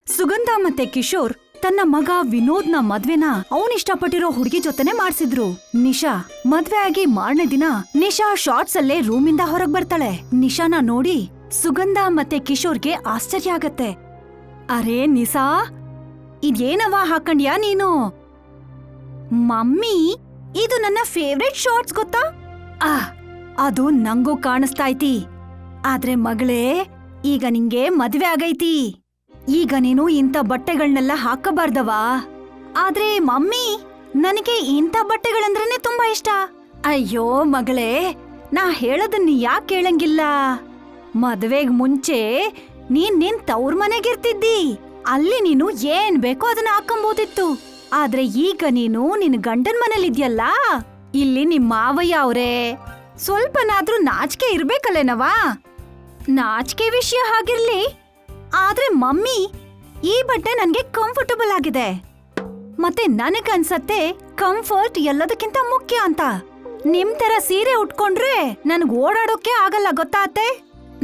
ಸುಗಂಧ ಮತ್ತೆ ಕಿಶೋರ್ ತನ್ನ ಮಗ ವಿನೋದ್ನ ಮದ್ವೆನ ಅವನಿಷ್ಟಪಟ್ಟಿರೋ ಹುಡುಗಿ ಜೊತೆನೆ ಮಾಡ್ಸಿದ್ರು. ನಿಶಾ ಮದ್ವೆ ಆಗಿ ಮಾರನೇ ದಿನ ನಿಶಾ ಶಾರ್ಟ್ಸ್ ಅಲ್ಲೇ ರೂಮಿಂದ ಹೊರಗ್ ಬರ್ತಾಳೆ. ನಿಶಾನ ನೋಡಿ ಸುಗಂಧ ಮತ್ತೆ ಕಿಶೋರ್ಗೆ ಆಶ್ಚರ್ಯ ಆಗತ್ತೆ. ಅರೇ ನಿಶಾ, ಇದೇನವ ಹಾಕಂಡ್ಯಾ ನೀನು? ಮಮ್ಮಿ, ಇದು ನನ್ನ ಫೇವ್ರೆಟ್ ಶಾರ್ಟ್ಸ್ ಗೊತ್ತಾ? ಅದು ನಂಗೂ ಕಾಣಿಸ್ತಾಯ್ತಿ. ಆದ್ರೆ ಮಗಳೇ, ಈಗ ನಿಂಗೆ ಮದ್ವೆ ಆಗೈತಿ. ಈಗ ನೀನು ಇಂಥ ಬಟ್ಟೆಗಳನ್ನೆಲ್ಲ ಹಾಕಬಾರ್ದವಾ? ಆದ್ರೆ ಮಮ್ಮಿ, ನನಗೆ ಇಂಥ ಬಟ್ಟೆಗಳಂದ್ರೇನೆ ತುಂಬಾ ಇಷ್ಟ. ಅಯ್ಯೋ ಮಗಳೇ, ನಾ ಹೇಳೋದನ್ನ ಯಾಕೆ ಕೇಳಂಗಿಲ್ಲ? ಮದ್ವೆಗ್ ಮುಂಚೆ ನೀನ್ ನಿನ್ ತವ್ರ ಮನೆಗಿರ್ತಿದ್ದಿ. ಅಲ್ಲಿ ನೀನು ಏನ್ ಬೇಕೋ ಅದನ್ನ ಹಾಕೊಂಬೋದಿತ್ತು. ಆದ್ರೆ ಈಗ ನೀನು ನಿನ್ ಗಂಡನ್ ಮನೇಲಿದ್ಯಲ್ಲ, ಇಲ್ಲಿ ನಿಮ್ ಮಾವಯ್ಯ ಅವ್ರೆ. ಸ್ವಲ್ಪನಾದ್ರೂ ನಾಚಿಕೆ ಇರ್ಬೇಕಲ್ಲೇನವಾ? ನಾಚಿಕೆ ವಿಷಯ ಹಾಗಿರ್ಲಿ, ಆದ್ರೆ ಮಮ್ಮಿ, ಈ ಬಟ್ಟೆ ನನ್ಗೆ ಕಂಫರ್ಟಬಲ್ ಆಗಿದೆ. ಮತ್ತೆ ನನಗನ್ಸತ್ತೆ ಕಂಫರ್ಟ್ ಎಲ್ಲದಕ್ಕಿಂತ ಮುಖ್ಯ ಅಂತ. ನಿಮ್ ತರ ಸೀರೆ ಉಟ್ಕೊಂಡ್ರೆ ನನ್ಗ್ ಓಡಾಡೋಕೆ ಆಗಲ್ಲ, ಗೊತ್ತಾತೆ?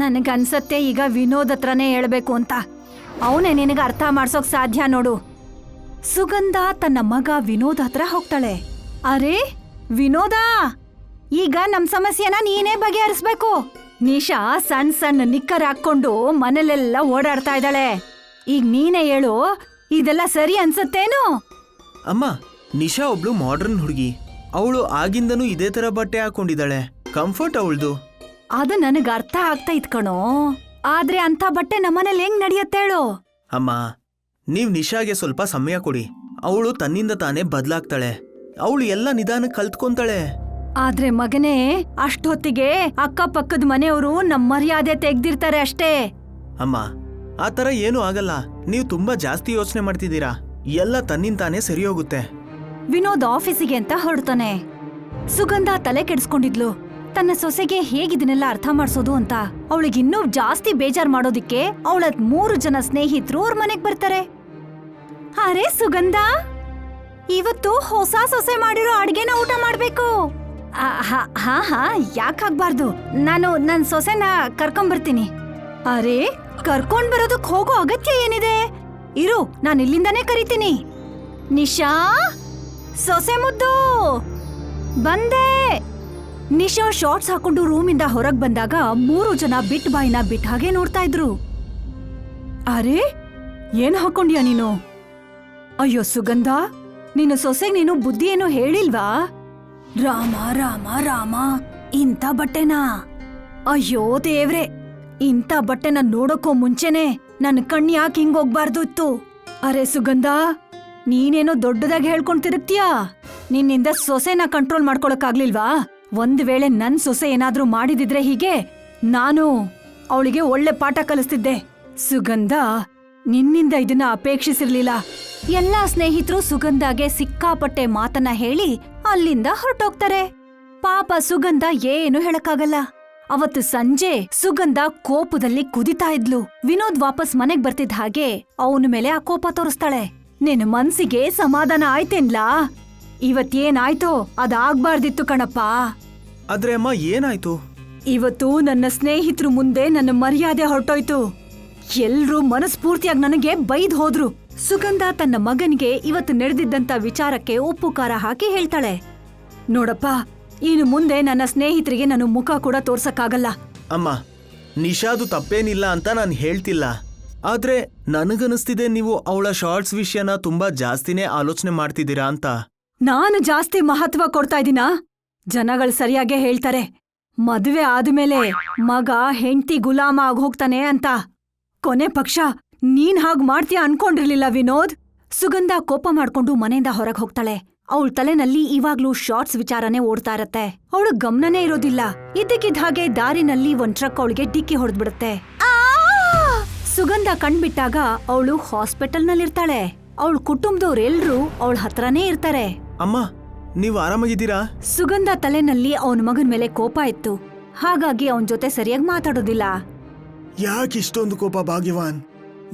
ನನಗನ್ಸತ್ತೆ ಈಗ ವಿನೋದ್ ಹತ್ರನೇ ಹೇಳ್ಬೇಕು ಅಂತ. ಅವನೇ ನಿನಗ ಅರ್ಥ ಮಾಡ್ಸೋಕ್ ಸಾಧ್ಯ ನೋಡು. ಸುಗಂಧ ತನ್ನ ಮಗ ವಿನೋದ್ ಹತ್ರ ಹೋಗ್ತಾಳೆ. ಅರೆ ವಿನೋದ, ಈಗ ನಮ್ ಸಮಸ್ಯೆನ ನೀನೇ ಬಗೆಹರಿಸ್ಬೇಕು. ನಿಶಾ ಸಣ್ಣ ಸಣ್ಣ ನಿಕ್ಕರ್ ಹಾಕೊಂಡು ಮನೇಲೆಲ್ಲ ಓಡಾಡ್ತಾ ಇದ್ದಾಳೆ. ಈಗ ನೀನೇ ಹೇಳು, ಇದೆಲ್ಲ ಸರಿ ಅನ್ಸತ್ತೇನು? ಅಮ್ಮ, ನಿಶಾ ಒಬ್ಳು ಮಾಡ್ರನ್ ಹುಡುಗಿ. ಅವಳು ಆಗಿಂದನೂ ಇದೇ ತರ ಬಟ್ಟೆ ಹಾಕೊಂಡಿದ್ದಾಳೆ. ಕಂಫರ್ಟ್ ಅವಳ್ದು. ಅದು ನನಗ್ ಅರ್ಥ ಆಗ್ತಾ ಇತ್ಕಣೋ. ಆದ್ರೆ ಅಂತ ಬಟ್ಟೆ ನಮ್ಮನೇಲಿ ಹೆಂಗ್ ನಡೆಯತ್ತೇಳು? ಅಮ್ಮ, ನೀವ್ ನಿಶಾಗೆ ಸ್ವಲ್ಪ ಸಮಯ ಕೊಡಿ. ಅವಳು ತನ್ನಿಂದ ತಾನೇ ಬದ್ಲಾಗ್ತಾಳೆ. ಅವಳು ಎಲ್ಲ ನಿಧಾನ ಕಲ್ತ್ಕೊಂತಾಳೆ. ಆದ್ರೆ ಮಗನೇ, ಅಷ್ಟೊತ್ತಿಗೆ ಅಕ್ಕಪಕ್ಕದ ಮನೆಯವರು ನಮ್ ಮರ್ಯಾದೆ ತೆಗ್ದಿರ್ತಾರೆ ಅಷ್ಟೇ. ಅಮ್ಮ, ಆ ತರ ಏನೂ ಆಗಲ್ಲ. ನೀವು ತುಂಬಾ ಜಾಸ್ತಿ ಯೋಚನೆ ಮಾಡ್ತಿದ್ದೀರಾ. ಎಲ್ಲ ತನ್ನಿಂತಾನೇ ಸರಿ ಹೋಗುತ್ತೆ. ವಿನೋದ್ ಆಫೀಸಿಗೆ ಅಂತ ಹೊರಡ್ತಾನೆ. ಸುಗಂಧ ತಲೆ ಕೆಡಿಸ್ಕೊಂಡಿದ್ಲು. ತನ್ನ ಸೊಸೆಗೆ ಹೇಗಿದನ್ನೆಲ್ಲ ಅರ್ಥ ಮಾಡ್ಸೋದು ಅಂತ. ಅವಳಿಗಿನ್ನೂ ಜಾಸ್ತಿ ಬೇಜಾರ್ ಮಾಡೋದಿಕ್ಕೆ ಅವಳ 3 ಜನ ಸ್ನೇಹಿತರು ಅವ್ರ ಮನೆಗ್ ಬರ್ತಾರೆ. ಅರೆ ಸುಗಂಧ, ಇವತ್ತು ಹೊಸ ಸೊಸೆ ಮಾಡಿರೋ ಅಡ್ಗೆನ ಊಟ ಮಾಡ್ಬೇಕು. ಹಾ, ಯಾಕಾಗ್ಬಾರ್ದು? ನಾನು ನನ್ ಸೊಸೆನ ಕರ್ಕೊಂಡ್ಬರ್ತೀನಿ. ಅರೆ, ಕರ್ಕೊಂಡ್ ಬರೋದಕ್ ಹೋಗೋ ಅಗತ್ಯ ಏನಿದೆ? ಇರು, ನಾನು ಇಲ್ಲಿಂದಾನೇ ಕರಿತೀನಿ. ನಿಶಾ, ಸೊಸೆ ಮುದ್ದು, ಬಂದೆ. ನಿಶಾ ಶಾರ್ಟ್ಸ್ ಹಾಕೊಂಡು ರೂಮಿಂದ ಹೊರಗ್ ಬಂದಾಗ 3 ಜನ ಬಿಟ್ ಬಾಯಿನ ಬಿಟ್ ಹಾಗೆ ನೋಡ್ತಾ ಇದ್ರು. ಅರೆ, ಏನ್ ಹಾಕೊಂಡ್ಯಾ ನೀನು? ಅಯ್ಯೋ ಸುಗಂಧ, ನೀನು ಸೊಸೆಗ್ ನೀನು ಬುದ್ಧಿ ಏನು ಹೇಳಿಲ್ವಾ? ರಾಮ ರಾಮ ರಾಮ, ಇಂಥ ಬಟ್ಟೆನಾ? ಅಯ್ಯೋ ದೇವ್ರೆ, ಇಂಥ ಬಟ್ಟೆನ ನೋಡೋಕೋ ಮುಂಚೆನೆ ನನ್ ಕಣ್ಣು ಯಾಕೆ ಹಿಂಗೋಗ್ಬಾರ್ದು ಇತ್ತು? ಅರೆ ಸುಗಂಧ, ನೀನೇನೋ ದೊಡ್ಡದಾಗಿ ಹೇಳ್ಕೊಂಡ್ ತಿರುಗ್ತೀಯಾ? ನಿನ್ನಿಂದ ಸೊಸೆನ ಕಂಟ್ರೋಲ್ ಮಾಡ್ಕೊಳಕ್ಕಾಗ್ಲಿಲ್ವಾ? ಒಂದ್ ವೇಳೆ ನನ್ ಸೊಸೆ ಏನಾದ್ರೂ ಮಾಡಿದಿದ್ರೆ ಹೀಗೆ, ನಾನು ಅವಳಿಗೆ ಒಳ್ಳೆ ಪಾಠ ಕಲಿಸ್ತಿದ್ದೆ. ಸುಗಂಧ, ನಿನ್ನಿಂದ ಇದನ್ನ ಅಪೇಕ್ಷಿಸಿರ್ಲಿಲ್ಲ. ಎಲ್ಲಾ ಸ್ನೇಹಿತರು ಸುಗಂಧಗೆ ಸಿಕ್ಕಾಪಟ್ಟೆ ಮಾತನ್ನ ಹೇಳಿ ಅಲ್ಲಿಂದ ಹೊರಟೋಗ್ತಾರೆ. ಪಾಪ ಸುಗಂಧ ಏನು ಹೇಳಕ್ಕಾಗಲ್ಲ. ಅವತ್ತು ಸಂಜೆ ಸುಗಂಧ ಕೋಪದಲ್ಲಿ ಕುದಿತಾ ಇದ್ಲು. ವಿನೋದ್ ವಾಪಸ್ ಮನೆಗ್ ಬರ್ತಿದ್ದ ಹಾಗೆ ಅವನ ಮೇಲೆ ಆ ಕೋಪ ತೋರಿಸ್ತಾಳೆ. ನಿನ್ ಮನ್ಸಿಗೆ ಸಮಾಧಾನ ಆಯ್ತೇನ್ಲಾ? ಇವತ್ತೇನಾಯ್ತೋ ಅದಾಗ್ಬಾರ್ದಿತ್ತು ಕಣಪ್ಪ. ಆದ್ರೆ ಅಮ್ಮ, ಏನಾಯ್ತು? ಇವತ್ತು ನನ್ನ ಸ್ನೇಹಿತರು ಮುಂದೆ ನನ್ನ ಮರ್ಯಾದೆ ಹೊರಟೋಯ್ತು. ಎಲ್ರೂ ಮನಸ್ಫೂರ್ತಿಯಾಗಿ ನನಗೆ ಬೈದ್ ಹೋದ್ರು. ಸುಗಂಧ ತನ್ನ ಮಗನಿಗೆ ಇವತ್ತು ನಡೆದಿದ್ದಂತ ವಿಚಾರಕ್ಕೆ ಉಪ್ಪು ಖಾರ ಹಾಕಿ ಹೇಳ್ತಾಳೆ. ನೋಡಪ್ಪ, ಇನ್ನು ಮುಂದೆ ನನ್ನ ಸ್ನೇಹಿತರಿಗೆ ನಾನು ಮುಖ ಕೂಡ ತೋರ್ಸಕ್ಕಾಗಲ್ಲ. ಅಮ್ಮ, ನಿಶಾದು ತಪ್ಪೇನಿಲ್ಲ ಅಂತ ನಾನು ಹೇಳ್ತಿಲ್ಲ. ಆದ್ರೆ ನನಗನಿಸ್ತಿದೆ ನೀವು ಅವಳ ಶಾರ್ಟ್ಸ್ ವಿಷಯನ ತುಂಬಾ ಜಾಸ್ತಿನೇ ಆಲೋಚನೆ ಮಾಡ್ತಿದ್ದೀರಾ ಅಂತ. ನಾನು ಜಾಸ್ತಿ ಮಹತ್ವ ಕೊಡ್ತಾ ಇದ್ದೀನಾ? ಜನಗಳು ಸರಿಯಾಗೇ ಹೇಳ್ತಾರೆ, ಮದುವೆ ಆದ್ಮೇಲೆ ಮಗ ಹೆಂಡ್ತಿ ಗುಲಾಮ ಆಗೋಗ್ತಾನೆ ಅಂತ. ಕೊನೆ ಪಕ್ಷ ನೀನ್ ಹಾಗ್ ಮಾಡ್ತೀಯ ಅನ್ಕೊಂಡಿರ್ಲಿಲ್ಲ ವಿನೋದ್. ಸುಗಂಧ ಕೋಪ ಮಾಡ್ಕೊಂಡು ಮನೆಯಿಂದ ಹೊರಗ್ ಹೋಗ್ತಾಳೆ. ಅವಳ ತಲೆನಲ್ಲಿ ಇವಾಗ್ಲೂ ಶಾರ್ಟ್ಸ್ ವಿಚಾರನೇ ಓಡ್ತಾ ಇರತ್ತೆ. ಅವಳು ಗಮನನೇ ಇರೋದಿಲ್ಲ. ಇದ್ದಕ್ಕಿದ್ದ ಹಾಗೆ ದಾರಿನಲ್ಲಿ ಒಂದ್ ಟ್ರಕ್ ಅವಳಿಗೆ ಡಿಕ್ಕಿ ಹೊಡೆದ್ಬಿಡುತ್ತೆ. ಸುಗಂಧ ಕಣ್ಬಿಟ್ಟಾಗ ಅವಳು ಹಾಸ್ಪಿಟಲ್ನಲ್ಲಿರ್ತಾಳೆ. ಅವಳ ಕುಟುಂಬದವ್ರೆಲ್ರೂ ಅವಳ ಹತ್ರನೇ ಇರ್ತಾರೆ. ಅಮ್ಮ, ನೀವು ಆರಾಮಾಗಿದ್ದೀರಾ? ಸುಗಂಧ ತಲೆನಲ್ಲಿ ಅವನ ಮಗನ್ ಮೇಲೆ ಕೋಪ ಇತ್ತು. ಹಾಗಾಗಿ ಅವನ್ ಜೊತೆ ಸರಿಯಾಗಿ ಮಾತಾಡೋದಿಲ್ಲ. ಯಾಕಿಷ್ಟೊಂದು ಕೋಪ ಭಾಗ್ಯವಾನ್?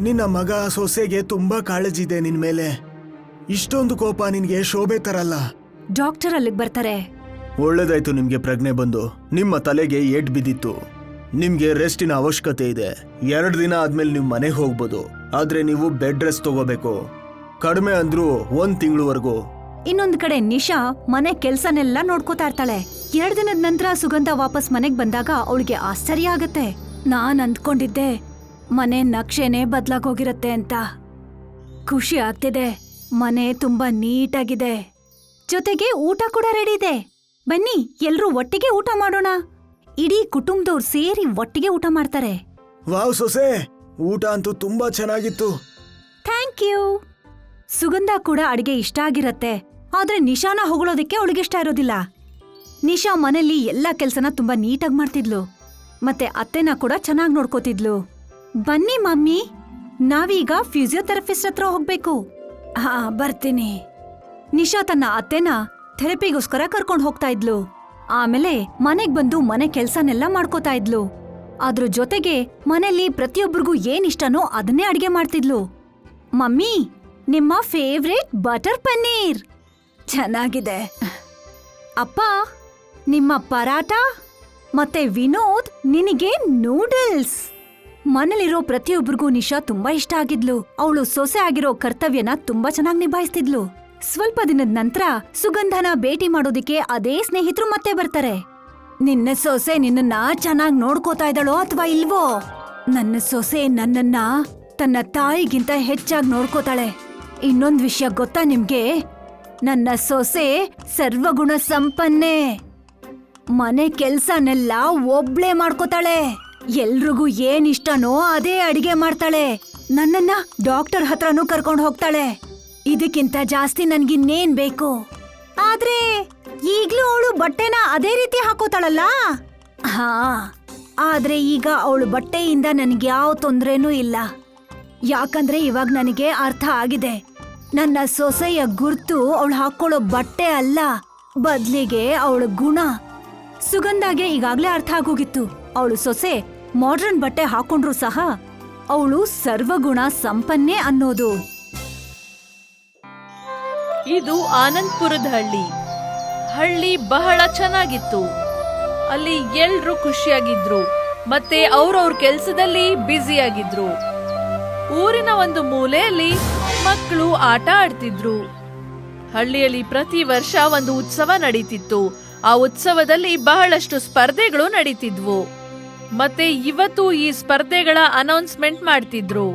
ನಿನ್ನ ಮಗ ಸೊಸೆಗೆ ತುಂಬಾ ಕಾಳಜಿದೆ ನಿನ್ ಮೇಲೆ. ಇಷ್ಟೊಂದು ಕೋಪ ನಿನ್ಗೆ ಶೋಭೆ ತರಲ್ಲ. ಡಾಕ್ಟರ್ ಅಲ್ಲಿಗೆ ಬರ್ತಾರೆ. ಒಳ್ಳೇದಾಯ್ತು ನಿಮ್ಗೆ ಪ್ರಜ್ಞೆ ಬಂದು. ನಿಮ್ಮ ತಲೆಗೆ ಏಟ್ ಬಿದ್ದಿತ್ತು. ನಿಮ್ಗೆ ರೆಸ್ಟಿನ ಅವಶ್ಯಕತೆ ಇದೆ. 2 ದಿನ ಆದ್ಮೇಲೆ ನೀವು ಮನೆಗೆ ಹೋಗ್ಬೋದು. ಆದ್ರೆ ನೀವು ಬೆಡ್ ರೆಸ್ಟ್ ತಗೋಬೇಕು. ಕಡಿಮೆ ಅಂದ್ರೂ 1 ತಿಂಗಳವರೆಗೂ. ಇನ್ನೊಂದ್ ಕಡೆ ನಿಶಾ ಮನೆ ಕೆಲ್ಸನೆಲ್ಲ ನೋಡ್ಕೋತಾ ಇರ್ತಾಳೆ. 2 ದಿನದ ನಂತರ ಸುಗಂಧ ವಾಪಸ್ ಮನೆಗ್ ಬಂದಾಗ ಅವಳಿಗೆ ಆಶ್ಚರ್ಯ ಆಗತ್ತೆ. ನಾನ್ ಅಂದ್ಕೊಂಡಿದ್ದೆ ಮನೆ ನಕ್ಷೆನೇ ಬದ್ಲಾಗೋಗಿರತ್ತೆ ಅಂತ. ಖುಷಿ ಆಗ್ತಿದೆ. ಮನೆ ತುಂಬಾ ನೀಟಾಗಿದೆ, ಜೊತೆಗೆ ಊಟ ಕೂಡ ರೆಡಿ ಇದೆ. ಬನ್ನಿ ಎಲ್ರೂ ಒಟ್ಟಿಗೆ ಊಟ ಮಾಡೋಣ. ಇಡೀ ಕುಟುಂಬದವ್ರು ಸೇರಿ ಒಟ್ಟಿಗೆ ಊಟ ಮಾಡ್ತಾರೆ. ವಾವ್ ಸೊಸೆ, ಊಟ ಅಂತೂ ತುಂಬಾ ಚೆನ್ನಾಗಿತ್ತು. Thank you. ಸುಗಂಧ ಕೂಡ ಅಡಿಗೆ ಇಷ್ಟ ಆಗಿರತ್ತೆ. ಆದ್ರೆ ನಿಶಾನ ಹೊಗಳೋದಕ್ಕೆ ಅವಳಿಗೆ ಇಷ್ಟ ಇರೋದಿಲ್ಲ. ನಿಶಾ ಮನೆಯಲ್ಲಿ ಎಲ್ಲಾ ಕೆಲ್ಸನ ತುಂಬಾ ನೀಟಾಗಿ ಮಾಡ್ತಿದ್ಲು, ಮತ್ತೆ ಅತ್ತೆನ ಕೂಡ ಚೆನ್ನಾಗಿ ನೋಡ್ಕೋತಿದ್ಲು. ಬನ್ನಿ ಮಮ್ಮಿ, ನಾವೀಗ ಫಿಸಿಯೋಥೆರಪಿಸ್ಟ್ ಹತ್ರ ಹೋಗ್ಬೇಕು. ಹಾ ಬರ್ತೀನಿ. ನಿಶಾ ತನ್ನ ಅತ್ತೆನ ಥೆರಪಿಗೋಸ್ಕರ ಕರ್ಕೊಂಡು ಹೋಗ್ತಾ ಇದ್ಲು. ಆಮೇಲೆ ಮನೆಗ್ ಬಂದು ಮನೆ ಕೆಲ್ಸನೆಲ್ಲ ಮಾಡ್ಕೋತಾ ಇದ್ಲು. ಅದ್ರ ಜೊತೆಗೆ ಮನೆಯಲ್ಲಿ ಪ್ರತಿಯೊಬ್ಬರಿಗೂ ಏನ್ ಇಷ್ಟನೋ ಅದನ್ನೇ ಅಡ್ಗೆ ಮಾಡ್ತಿದ್ಲು. ಮಮ್ಮಿ, ನಿಮ್ಮ ಫೇವ್ರೇಟ್ ಬಟರ್ ಪನ್ನೀರ್ ಚೆನ್ನಾಗಿದೆ. ಅಪ್ಪ, ನಿಮ್ಮ ಪರಾಟ. ಮತ್ತೆ ವಿನೋದ್, ನಿನಗೆ ನೂಡಲ್ಸ್. ಮನೇಲಿರೋ ಪ್ರತಿಯೊಬ್ಬರಿಗೂ ನಿಶಾ ತುಂಬಾ ಇಷ್ಟ ಆಗಿದ್ಲು. ಅವಳು ಸೊಸೆ ಆಗಿರೋ ಕರ್ತವ್ಯನ ತುಂಬಾ ಚೆನ್ನಾಗಿ ನಿಭಾಯಿಸ್ತಿದ್ಲು. ಸ್ವಲ್ಪ ದಿನದ ನಂತರ ಸುಗಂಧನ ಭೇಟಿ ಮಾಡೋದಿಕ್ಕೆ ಅದೇ ಸ್ನೇಹಿತರು ಮತ್ತೆ ಬರ್ತಾರೆ. ನಿನ್ನ ಸೊಸೆ ನಿನ್ನನ್ನ ಚೆನ್ನಾಗಿ ನೋಡ್ಕೋತಾ ಇದ್ದಾಳೋ ಅಥವಾ ಇಲ್ವೋ? ನನ್ನ ಸೊಸೆ ನನ್ನನ್ನ ತನ್ನ ತಾಯಿಗಿಂತ ಹೆಚ್ಚಾಗಿ ನೋಡ್ಕೋತಾಳೆ. ಇನ್ನೊಂದ್ ವಿಷಯ ಗೊತ್ತಾ ನಿಮ್ಗೆ? ನನ್ನ ಸೊಸೆ ಸರ್ವಗುಣ ಸಂಪನ್ನೆ. ಮನೆ ಕೆಲ್ಸನೆಲ್ಲ ಒಬ್ಳೇ ಮಾಡ್ಕೋತಾಳೆ. ಎಲ್ರಿಗೂ ಏನ್ ಇಷ್ಟನೋ ಅದೇ ಅಡಿಗೆ ಮಾಡ್ತಾಳೆ. ನನ್ನನ್ನ ಡಾಕ್ಟರ್ ಹತ್ರನೂ ಕರ್ಕೊಂಡು ಹೋಗ್ತಾಳೆ. ಇದಕ್ಕಿಂತ ಜಾಸ್ತಿ ನನ್ಗಿನ್ನೇನ್ ಬೇಕು? ಆದ್ರೆ ಈಗ್ಲೂ ಅವಳು ಬಟ್ಟೆನ ಅದೇ ರೀತಿ ಹಾಕೋತಾಳಲ್ಲ. ಹಾ, ಆದ್ರೆ ಈಗ ಅವಳು ಬಟ್ಟೆಯಿಂದ ನನ್ಗೆ ಯಾವ ತೊಂದ್ರೆನೂ ಇಲ್ಲ. ಯಾಕಂದ್ರೆ ಇವಾಗ ನನಗೆ ಅರ್ಥ ಆಗಿದೆ, ನನ್ನ ಸೊಸೆಯ ಗುರ್ತು ಅವಳು ಹಾಕೊಳ್ಳೋ ಬಟ್ಟೆ ಅಲ್ಲ, ಬದ್ಲಿಗೆ ಅವಳ ಗುಣ. ಸುಗಂಧಾಗೆ ಈಗಾಗ್ಲೇ ಅರ್ಥ ಆಗೋಗಿತ್ತು, ಅವಳು ಸೊಸೆ ಮಾಡ್ರನ್ ಬಟ್ಟೆ ಹಾಕೊಂಡ್ರು ಸಹ ಅವಳು ಸರ್ವಗುಣ ಸಂಪನ್ನೆ ಅನ್ನೋದು. ಇದು ಆನಂದ್ಪುರದ ಹಳ್ಳಿ ಬಹಳ ಚೆನ್ನಾಗಿತ್ತು. ಅಲ್ಲಿ ಎಲ್ರೂ ಖುಷಿಯಾಗಿದ್ರು, ಮತ್ತೆ ಅವ್ರವ್ರ ಕೆಲ್ಸದಲ್ಲಿ ಬ್ಯುಸಿಯಾಗಿದ್ರು. ಊರಿನ ಒಂದು ಮೂಲೆಯಲ್ಲಿ ಮಕ್ಕಳು ಆಟ ಆಡ್ತಿದ್ರು. ಹಳ್ಳಿಯಲ್ಲಿ ಪ್ರತಿ ವರ್ಷ ಒಂದು ಉತ್ಸವ ನಡೀತಿತ್ತು. ಆ ಉತ್ಸವದಲ್ಲಿ ಬಹಳಷ್ಟು ಸ್ಪರ್ಧೆಗಳು ನಡೀತಿದ್ವು. ಮತ್ತೆ ಇವತ್ತು ಈ ಸ್ಪರ್ಧೆಗಳ ಅನೌನ್ಸ್ಮೆಂಟ್ ಮಾಡ್ತಿದ್ರು.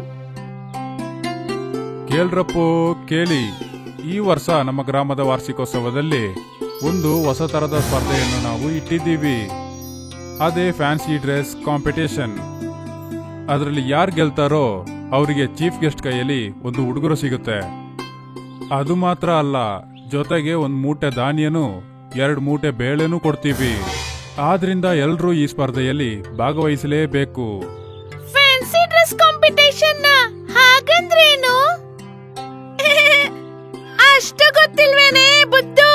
ಕೇಳ್ರಪ್ಪೋ ಕೇಳಿ, ಈ ವರ್ಷ ನಮ್ಮ ಗ್ರಾಮದ ವಾರ್ಷಿಕೋತ್ಸವದಲ್ಲಿ ಒಂದು ಹೊಸ ತರದ ಸ್ಪರ್ಧೆಯನ್ನು ನಾವು ಇಟ್ಟಿದ್ದೀವಿ. ಅದೇ ಫ್ಯಾನ್ಸಿ ಡ್ರೆಸ್ ಕಾಂಪಿಟೇಷನ್. ಅದರಲ್ಲಿ ಯಾರು ಗೆಲ್ತಾರೋ ಅವರಿಗೆ ಚೀಫ್ ಗೆಸ್ಟ್ ಕೈಯಲ್ಲಿ ಒಂದು ಉಡುಗೊರೆ ಸಿಗುತ್ತೆ. ಅದು ಮಾತ್ರ ಅಲ್ಲ, ಜೊತೆಗೆ 1 ಮೂಟೆ ಧಾನ್ಯನು 2 ಮೂಟೆ ಬೇಳೆನೂ ಕೊಡ್ತೀವಿ. ಆದ್ರಿಂದ ಎಲ್ರೂ ಈ ಸ್ಪರ್ಧೆಯಲ್ಲಿ ಭಾಗವಹಿಸಲೇಬೇಕು. ಫ್ಯಾನ್ಸಿ ಡ್ರೆಸ್ ಕಾಂಪಿಟೇಷನ್ ಹಾಗಂದ್ರೇನು? ಅಷ್ಟು ಗೊತ್ತಿಲ್ವೇನೆ ಬುದ್ದು?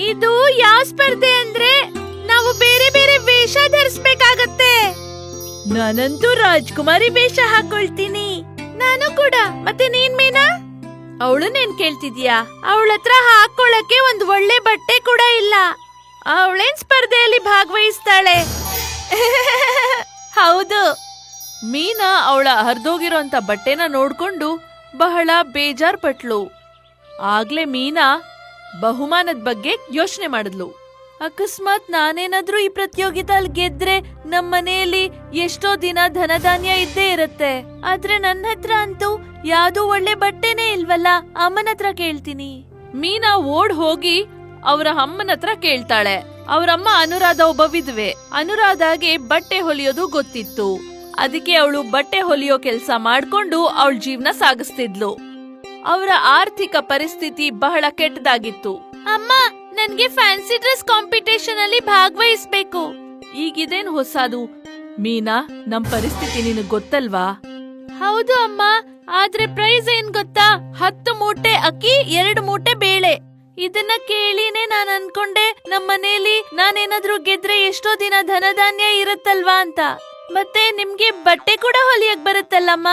ಇದು ಯಾವ ಸ್ಪರ್ಧೆ ಅಂದ್ರೆ ನಾವು ಬೇರೆ ಬೇರೆ ವೇಷ ಧರಿಸ್ಬೇಕಾಗತ್ತೆ. ನಾನಂತೂ ರಾಜ್ಕುಮಾರಿ ವೇಷ ಹಾಕೊಳ್ತೀನಿ. ನಾನು ಕೂಡ. ಮತ್ತೆ ನೀನ್ ಮೀನಾ? ಅವಳನ್ನೇನ್ ಕೇಳ್ತಿದ್ಯಾ? ಅವಳತ್ರ ಹಾಕೊಳ್ಳಕ್ಕೆ ಒಂದು ಒಳ್ಳೆ ಬಟ್ಟೆ ಕೂಡ ಇಲ್ಲ. ಅವಳೇನ್ ಸ್ಪರ್ಧೆಯಲ್ಲಿ ಭಾಗವಹಿಸ್ತಾಳೆ? ಹೌದು. ಮೀನಾ ಅವಳ ಹರಿದೋಗಿರೋಂತ ಬಟ್ಟೆನ ನೋಡ್ಕೊಂಡು ಬಹಳ ಬೇಜಾರ್ ಪಟ್ಲು. ಆಗ್ಲೇ ಮೀನಾ ಬಹುಮಾನದ ಬಗ್ಗೆ ಯೋಚನೆ ಮಾಡಿದ್ಲು. ಅಕಸ್ಮಾತ್ ನಾನೇನಾದ್ರೂ ಈ ಪ್ರತಿಯೋಗಿತಲ್ಲಿ ಗೆದ್ರೆ ನಮ್ಮನೆಯಲ್ಲಿ ಎಷ್ಟೋ ದಿನ ಧನಧಾನ್ಯ ಇದ್ದೇ ಇರತ್ತೆ. ಆದ್ರೆ ನನ್ನ ಹತ್ರ ಅಂತೂ ಯಾವ್ದೋ ಒಳ್ಳೆ ಬಟ್ಟೆನೇ ಇಲ್ವಲ್ಲ. ಅಮ್ಮನ ಹತ್ರ ಕೇಳ್ತೀನಿ. ಮೀನಾ ಓಡ್ ಹೋಗಿ ಅವರ ಅಮ್ಮನ ಹತ್ರ ಕೇಳ್ತಾಳೆ. ಅವರಮ್ಮ ಅನುರಾಧ ಒಬ್ಬ ವಿಧವೆ. ಅನುರಾಧಾಗೆ ಬಟ್ಟೆ ಹೊಲಿಯೋದು ಗೊತ್ತಿತ್ತು. ಅದಕ್ಕೆ ಅವಳು ಬಟ್ಟೆ ಹೊಲಿಯೋ ಕೆಲ್ಸ ಮಾಡ್ಕೊಂಡು ಅವಳ ಜೀವನ ಸಾಗಿಸ್ತಿದ್ಲು. ಅವರ ಆರ್ಥಿಕ ಪರಿಸ್ಥಿತಿ ಬಹಳ ಕೆಟ್ಟದಾಗಿತ್ತು. ಅಮ್ಮ, ನನ್ಗೆ ಫ್ಯಾನ್ಸಿ ಡ್ರೆಸ್ ಕಾಂಪಿಟೇಷನ್ ಅಲ್ಲಿ ಭಾಗವಹಿಸ್ಬೇಕು. ಈಗಿದೇನ್ ಹೊಸದು? ಮೀನಾ, ನಮ್ ಪರಿಸ್ಥಿತಿ ನಿನಗ್ ಗೊತ್ತಲ್ವಾ? ಹೌದು ಅಮ್ಮ, ಆದ್ರೆ ಪ್ರೈಸ್ ಏನ್ ಗೊತ್ತಾ? 10 ಮೂಟೆ ಅಕ್ಕಿ, 2 ಮೂಟೆ ಬೇಳೆ. ಇದನ್ನ ಕೇಳಿನೇ ನಾನ್ ಅನ್ಕೊಂಡೆ ನಮ್ಮನೇಲಿ ನಾನೇನಾದ್ರೂ ಗೆದ್ರೆ ಎಷ್ಟೋ ದಿನ ಧನಧಾನ್ಯ ಇರತ್ತಲ್ವಾ ಅಂತ. ಮತ್ತೆ ನಿಮ್ಗೆ ಬಟ್ಟೆ ಕೂಡ ಹೊಲಿಯಕ್ ಬರುತ್ತಲ್ಲಮ್ಮ?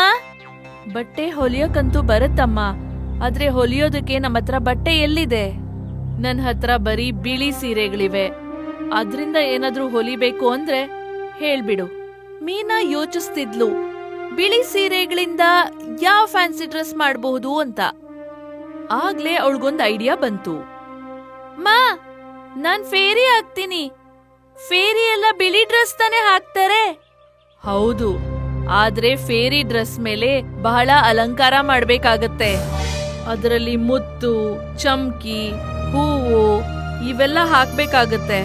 ಬಟ್ಟೆ ಹೊಲಿಯೋಕಂತೂ ಬರುತ್ತಮ್ಮ, ಆದ್ರೆ ಹೊಲಿಯೋದಕ್ಕೆ ನಮ್ಮ ಹತ್ರ ಬಟ್ಟೆ ಎಲ್ಲಿದೆ? ನನ್ ಹತ್ರ ಬರೀ ಬಿಳಿ ಸೀರೆಗಳಿವೆ. ಅದ್ರಿಂದ ಏನಾದ್ರೂ ಹೊಲಿಬೇಕು ಅಂದ್ರೆ ಹೇಳ್ಬಿಡು. ಮೀನಾ ಯೋಚಿಸ್ತಿದ್ಲು ಬಿಳಿ ಸೀರೆಗಳಿಂದ ಯಾವ ಫ್ಯಾನ್ಸಿ ಡ್ರೆಸ್ ಮಾಡಬಹುದು ಅಂತ. ಆಗ್ಲೇ ಅವಳಿಗೊಂದು ಐಡಿಯಾ ಬಂತು. ಮಾ, ನಾನ್ ಫೇರಿ ಆಗ್ತೀನಿ. ಫೇರಿ ಎಲ್ಲ ಬಿಳಿ ಡ್ರೆಸ್ ತಾನೇ ಹಾಕ್ತಾರೆ. ಹೌದು, ಆದ್ರೆ ಫೇರಿ ಡ್ರೆಸ್ ಮೇಲೆ ಬಹಳ ಅಲಂಕಾರ ಮಾಡ್ಬೇಕಾಗತ್ತೆ. ಅದರಲ್ಲಿ ಮುತ್ತು, ಚಮ್ಕಿ, ಹೂವು ಇವೆಲ್ಲ ಹಾಕ್ಬೇಕಾಗತ್ತೆ.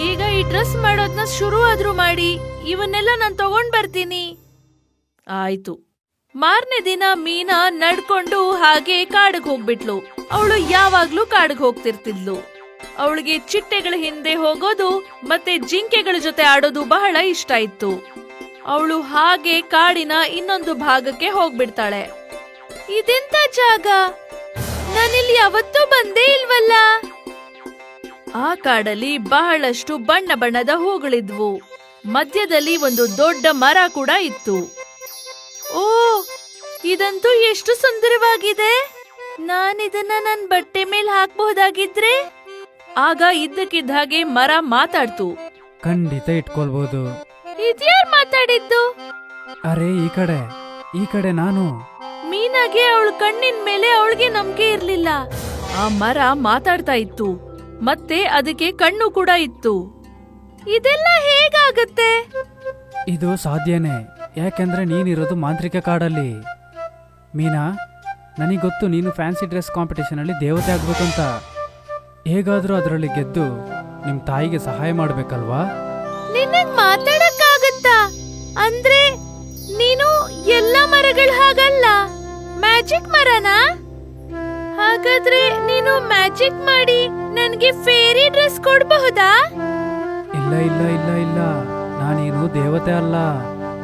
ಈಗ ಈ ಡ್ರೆಸ್ ಮಾಡೋದ್ನ ಶುರು ಆದ್ರೂ ಮಾಡಿ, ಇವನ್ನೆಲ್ಲ ನಾನ್ ತಗೊಂಡ್ ಬರ್ತೀನಿ. ಆಯ್ತು. ಮಾರನೇ ದಿನ ಮೀನಾ ನಡ್ಕೊಂಡು ಹಾಗೆ ಕಾಡಿಗೆ ಹೋಗ್ಬಿಟ್ಲು. ಅವಳು ಯಾವಾಗ್ಲೂ ಕಾಡಿಗೆ ಹೋಗ್ತಿರ್ತಿದ್ಲು. ಅವಳಿಗೆ ಚಿಟ್ಟೆಗಳ ಹಿಂದೆ ಹೋಗೋದು ಮತ್ತೆ ಜಿಂಕೆಗಳ ಜೊತೆ ಆಡೋದು ಬಹಳ ಇಷ್ಟ ಇತ್ತು. ಅವಳು ಹಾಗೆ ಕಾಡಿನ ಇನ್ನೊಂದು ಭಾಗಕ್ಕೆ ಹೋಗ್ಬಿಡ್ತಾಳೆ. ಇದೆಂತ ಜಾಗ? ನಾನಿಲ್ಲಿ ಯಾವತ್ತೂ ಬಂದೇ ಇಲ್ವಲ್ಲ. ಆ ಕಾಡಲ್ಲಿ ಬಹಳಷ್ಟು ಬಣ್ಣ ಬಣ್ಣದ ಹೂಗಳಿದ್ವು. ಮಧ್ಯದಲ್ಲಿ ಒಂದು ದೊಡ್ಡ ಮರ ಕೂಡ ಇತ್ತು. ಓ, ಇದಂತೂ ಎಷ್ಟು ಸುಂದರವಾಗಿದೆ. ನಾನಿದನ್ನ ನನ್ ಬಟ್ಟೆ ಮೇಲೆ ಹಾಕಬಹುದಾಗಿದ್ರೆ. ಆಗ ಇದ್ದಕ್ಕಿದ್ದ ಹಾಗೆ ಮರ ಮಾತಾಡ್ತು. ಖಂಡಿತ ಇಟ್ಕೊಳ್ಬಹುದು. ಇದ್ಯಾರ್ ಮಾತಾಡಿದ್ದು? ಅರೆ, ಈ ಕಡೆ ನಾನು. ಮೀನಾಗೆ ಅವಳ ಕಣ್ಣಿನ ಮೇಲೆ ಅವಳಿಗೆ ನಂಬಿಕೆ ಇರ್ಲಿಲ್ಲ. ಆ ಮರ ಮಾತಾಡ್ತಾ ಇತ್ತು, ಮತ್ತೆ ಅದಕ್ಕೆ ಕಣ್ಣು ಕೂಡ ಇತ್ತು. ಇದೆಲ್ಲ ಹೇಗಾಗತ್ತೆ? ಇದು ಸಾಧ್ಯನೇ, ಯಾಕೆಂದ್ರೆ ನೀನಿರೋದು ಮಾಂತ್ರಿಕ ಕಾಡಲ್ಲಿ. ಮೀನಾ, ನನಗೆ ಗೊತ್ತು ನೀನು ಫ್ಯಾನ್ಸಿ ಡ್ರೆಸ್ ಕಾಂಪಿಟೇಷನ್ ಅಲ್ಲಿ ದೇವತೆ ಆಗ್ಬೇಕು ಅಂತ. ಹೇಗಾದ್ರೂ ಅದರಲ್ಲಿ ಗೆದ್ದು ನಿಮ್ ತಾಯಿಗೆ ಸಹಾಯ ಮಾಡ್ಬೇಕಲ್ವಾ? ನಿನ್ನಗ್ ಮಾತಾಡಕ್ಕಾಗತ್ತಾ? ಅಂದ್ರೆ ನೀನು ಎಲ್ಲ ಮರಗಳ ಹಾಗಲ್ಲ, ಮ್ಯಾಜಿಕ್ ಮರನಾ? ಹಾಗಾದ್ರೆ ನೀನು ಮ್ಯಾಜಿಕ್ ಮಾಡಿ ನನ್ಗೆ ಫೇರಿ ಡ್ರೆಸ್ ಕೊಡಬಹುದಾ? ಇಲ್ಲ ಇಲ್ಲ ಇಲ್ಲ ಇಲ್ಲ, ನಾನೇನು ದೇವತೆ ಅಲ್ಲ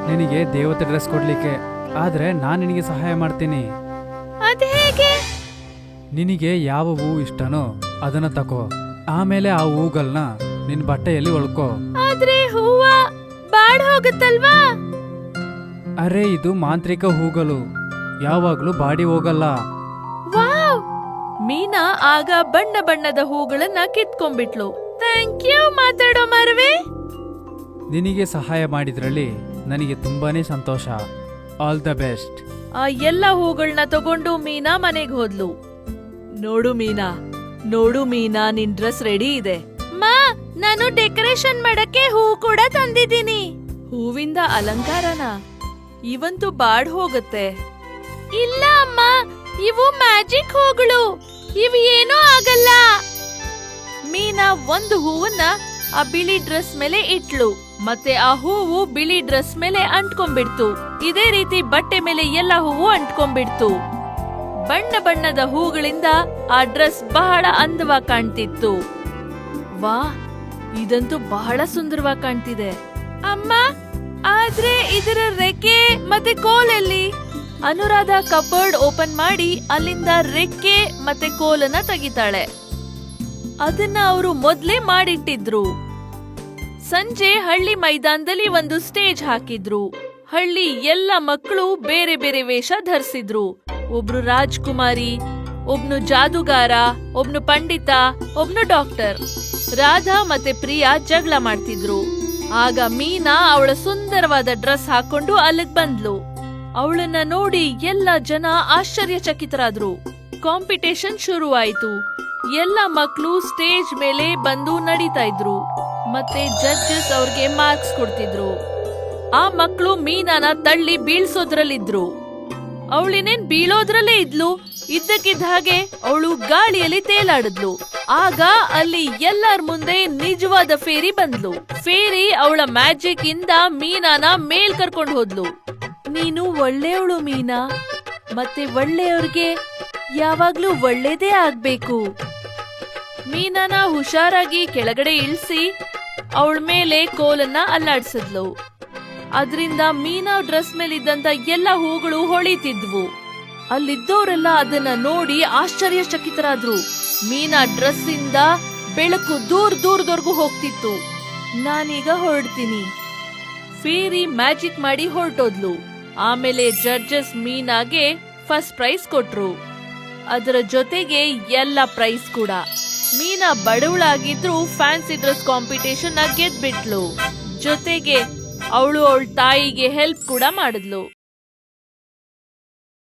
ನಿನಗೆ ದೇವತೆ ಡ್ರೆಸ್ ಕೊಡ್ಲಿಕ್ಕೆ. ಆದ್ರೆ ನಾನು ನಿನಗೆ ಸಹಾಯ ಮಾಡ್ತೀನಿ. ಅದ್ ಹೇಗೆ? ನಿನಗೆ ಯಾವ ಹೂವು ಇಷ್ಟನೋ ಅದನ್ನ ತಕೋ. ಆಮೇಲೆ ಆ ಹೂಗಳನ್ನ ನಿನ್ ಬಟ್ಟೆಯಲ್ಲಿ ಒಳ್ಕೋ. ಆದ್ರೆ ಹೂವ ಬಾಡ್ ಹೋಗುತ್ತಲ್ವಾ? ಅರೆ, ಇದು ಮಾಂತ್ರಿಕ ಹೂಗಳು, ಯಾವಾಗ್ಲೂ ಬಾಡಿ ಹೋಗಲ್ಲ. ವಾವ್! ಮೀನಾ ಆಗ ಬಣ್ಣ ಬಣ್ಣದ ಹೂಗಳನ್ನ ಕಿತ್ಕೊಂಡ್ಬಿಟ್ಲು. ಥ್ಯಾಂಕ್ ಯು ಮಾತಾಡೋ ಮರವೇ. ನಿನಗೆ ಸಹಾಯ ಮಾಡಿದ್ರಲ್ಲಿ ನನಗೆ ತುಂಬಾನೇ ಸಂತೋಷ. All the best. ಆ ಎಲ್ಲ ಹೂಗಳನ್ನ ತಗೊಂಡು ಮೀನಾ ಮನೆಗೆ ಹೋದ್ಲು. ನೋಡು ಮೀನಾ, ನಿನ್ ಡ್ರೆಸ್ ರೆಡಿ ಇದೆ. ಮಾ, ನಾನು ಡೆಕೋರೇಷನ್ ಮಾಡಕ್ಕೆ ಹೂ ಕೂಡ ತಂದಿದ್ದೀನಿ. ಹೂವಿಂದ ಅಲಂಕಾರನ? ಇವಂತೂ ಬಾಡ್ ಹೋಗುತ್ತೆ. ಇಲ್ಲ ಅಮ್ಮ, ಇವು ಮ್ಯಾಜಿಕ್ ಹೂಗಳು, ಇವು ಏನೂ ಆಗಲ್ಲ. ಮೀನಾ ಒಂದು ಹೂವನ್ನ ಆ ಬಿಳಿ ಡ್ರೆಸ್ ಮೇಲೆ ಇಟ್ಲು, ಮತ್ತೆ ಆ ಹೂವು ಬಿಳಿ ಡ್ರೆಸ್ ಮೇಲೆ ಅಂಟ್ಕೊಂಡ್ಬಿಡ್ತು. ಇದೇ ರೀತಿ ಬಟ್ಟೆ ಮೇಲೆ ಎಲ್ಲ ಹೂವು ಅಂಟ್ಕೊಂಡ್ಬಿಡ್ತು. ಬಣ್ಣ ಬಣ್ಣದ ಹೂಗಳಿಂದ ಆ ಡ್ರೆಸ್ ಬಹಳ ಅಂದವಾಗಿ ಕಾಣ್ತಿತ್ತು. ವಾ, ಇದಂತೂ ಬಹಳ ಸುಂದರವಾಗಿ ಕಾಣ್ತಿದೆ. ಅಮ್ಮ, ಆದ್ರೆ ಇದರ ರೆಕ್ಕೆ ಮತ್ತೆ ಕೋಲಲ್ಲಿ? ಅನುರಾಧ ಕಬೋರ್ಡ್ ಓಪನ್ ಮಾಡಿ ಅಲ್ಲಿಂದ ರೆಕ್ಕೆ ಮತ್ತೆ ಕೋಲನ್ನ ತೆಗಿತಾಳೆ. ಅದನ್ನ ಅವರು ಮೊದ್ಲೇ ಮಾಡಿಟ್ಟಿದ್ರು. ಸಂಜೆ ಹಳ್ಳಿ ಮೈದಾನದಲ್ಲಿ ಒಂದು ಸ್ಟೇಜ್ ಹಾಕಿದ್ರು. ಹಳ್ಳಿ ಎಲ್ಲ ಮಕ್ಕಳು ಬೇರೆ ಬೇರೆ ವೇಷ ಧರಿಸಿದ್ರು. ಒಬ್ರು ರಾಜ್ಕುಮಾರಿ, ಒಬ್ನು ಜಾದುಗಾರ, ಒಬ್ನು ಪಂಡಿತ, ಒಬ್ನು ಡಾಕ್ಟರ್. ರಾಧಾ ಮತ್ತೆ ಪ್ರಿಯಾ ಜಗಳ ಮಾಡ್ತಿದ್ರು. ಆಗ ಮೀನಾ ಅವಳ ಸುಂದರವಾದ ಡ್ರೆಸ್ ಹಾಕೊಂಡು ಅಲ್ಲಿಗ್ ಬಂದ್ಲು. ಅವಳನ್ನ ನೋಡಿ ಎಲ್ಲ ಜನ ಆಶ್ಚರ್ಯಚಕಿತರಾದ್ರು. ಕಾಂಪಿಟೇಷನ್ ಶುರುವಾಯಿತು. ಎಲ್ಲ ಮಕ್ಕಳು ಸ್ಟೇಜ್ ಮೇಲೆ ಬಂದು ನಡೀತಾ ಇದ್ರು, ಮತ್ತೆ ಜಡ್ಜಸ್ ಅವ್ರಿಗೆ ಮಾರ್ಕ್ಸ್ ಕೊಡ್ತಿದ್ರು. ಆ ಮಕ್ಕಳು ಮೀನಾನ ತಳ್ಳಿ ಬೀಳ್ಸೋದ್ರಲ್ಲಿದ್ರು. ಅವಳಿನೇನ್ ಬೀಳೋದ್ರಲ್ಲೇ ಇದ್ಲು. ಇದ್ದಕ್ಕಿದ್ದ ಹಾಗೆ ಅವಳು ಗಾಳಿಯಲ್ಲಿ ತೇಲಾಡಿದ್ಲು. ಆಗ ಅಲ್ಲಿ ಎಲ್ಲರ ಮುಂದೆ ನಿಜವಾದ ಫೇರಿ ಬಂದ್ಲು. ಫೇರಿ ಅವಳ ಮ್ಯಾಜಿಕ್ ಇಂದ ಮೀನಾನ ಮೇಲ್ ಕರ್ಕೊಂಡು ಹೋದ್ಲು. ನೀನು ಒಳ್ಳೆಯವಳು ಮೀನಾ, ಮತ್ತೆ ಒಳ್ಳೆಯವ್ರಿಗೆ ಯಾವಾಗ್ಲೂ ಒಳ್ಳೇದೇ ಆಗ್ಬೇಕು. ಮೀನಾನ ಹುಷಾರಾಗಿ ಕೆಳಗಡೆ ಇಳಿಸಿ ಅವಳ ಮೇಲೆ ಕೋಲನ್ನ ಅಲ್ಲಾಡ್ಸಿದ್ಲು. ಅದರಿಂದ ಮೀನಾ ಡ್ರೆಸ್ ಮೇಲಿದ್ದಂತ ಎಲ್ಲ ಹೂಗಳು ಹೊಳಿತಿದ್ವು. ಅಲ್ಲಿದ್ದವರೆಲ್ಲ ಅದನ್ನ ನೋಡಿ ಆಶ್ಚರ್ಯಚಕಿತರಾದ್ರು. ಮೀನಾ ಡ್ರೆಸ್ ಇಂದ ಬೆಳಕು ದೂರದವರೆಗೂ ಹೋಗ್ತಿತ್ತು. ನಾನೀಗ ಹೊರಡ್ತೀನಿ. ಫೇರಿ ಮ್ಯಾಜಿಕ್ ಮಾಡಿ ಹೊರಟೋದ್ಲು. ಆಮೇಲೆ ಜಡ್ಜಸ್ ಮೀನಾಗೆ ಫಸ್ಟ್ ಪ್ರೈಸ್ ಕೊಟ್ರು. ಅದರ ಜೊತೆಗೆ ಎಲ್ಲ ಪ್ರೈಸ್ ಕೂಡ. ಮೀನಾ ಬಡವಳಾಗಿದ್ರು ಫ್ಯಾನ್ಸಿ ಡ್ರೆಸ್ ಕಾಂಪಿಟೇಷನ್ ಗೆದ್ಬಿಟ್ಲು. ಜೊತೆಗೆ ಅವಳು ಅವಳ ತಾಯಿಗೆ ಹೆಲ್ಪ್ ಕೂಡ ಮಾಡಿದ್ಲು.